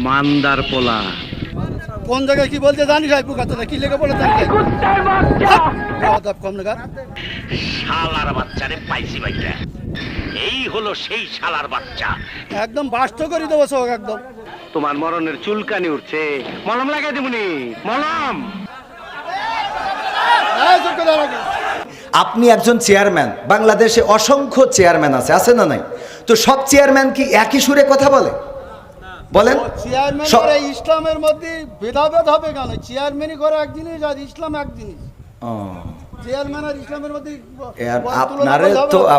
মান্দার পোলা। কোন জায়গায় কি বলতে জানিস? ভাই পুকাতে না কি লেগে বলে জানিস? কম লাগা শালার বাচ্চারে পাইছি ভাইটা। এই হলো সেই শালার বাচ্চা। একদম বাস্ত করে দেবো সব একদম। তোমার মরণের চুলকানি উঠছে, মলম লাগাই দেবনি। মলম। আপনি একজন চেয়ারম্যান, বাংলাদেশে অসংখ্য চেয়ারম্যান আছে না নাই? তো সব চেয়ারম্যান কি একই সুরে কথা বলে? বলেন। চেয়ারম্যান করে ইসলামের মধ্যে ভেদাভেদ হবে কেন? চেয়ারম্যানই করে এক জিনিস আর ইসলাম এক জিনিস। চেয়ারম্যান আর ইসলামের মধ্যে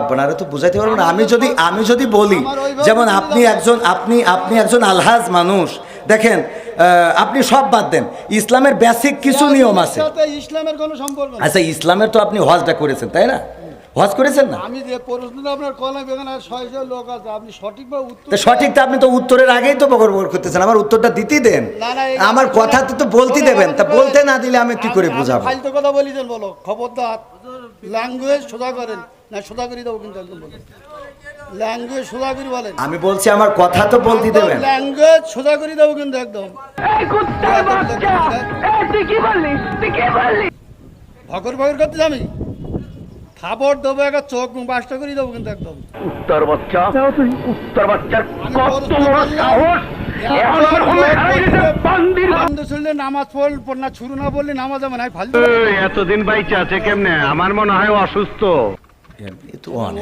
আপনারা তো বুঝাইতে পারবেন না। আমি যদি বলি, যেমন আপনি একজন আলহাজ মানুষ, দেখেন আপনি সব বাদ দেন, ইসলামের বেসিক কিছু নিয়ম আছে। ইসলামের কোনো সম্পর্ক নেই। আচ্ছা, ইসলামের তো আপনি হজটা করেছেন, তাই না? হজ করেছেন না? আমি যে প্রশ্নটা আপনার কলাম এখানে 600 লোক আছে, আপনি সঠিকভাবে উত্তর সঠিকটা আপনি তো উত্তরের আগেই তো বকর করতেছেন। আমার উত্তরটা দিতেই দেন, আমার কথা তো বলতে দেবেন। তা বলতে না দিলে আমি কি করে বুঝাবো? ফালতু কথা বলিছেন, বলো খবরদার। ল্যাঙ্গুয়েজ সোজা করেন না, সোজা করে দেবো কিন্তু একদম বলেন। ল্যাঙ্গুয়েজ সোজা করে বলেন। আমি বলছি আমার কথা তো বলতে দেবেন। ল্যাঙ্গুয়েজ সোজা করে দেবো কিন্তু একদম। ভকর ভকর করতে আমি খাবার দেবো, একটা চোখ বাসটা করে দেবো কিন্তু একদম। উত্তর বাচ্চা, উত্তর বাচ্চার কত বড় সাহস! নামাজ পড় না, শুরু না বললে নামাজ হবে না। এতদিন বাইচে আছে কেমনে? আমার মনে হয় অসুস্থ। এ তো অনেক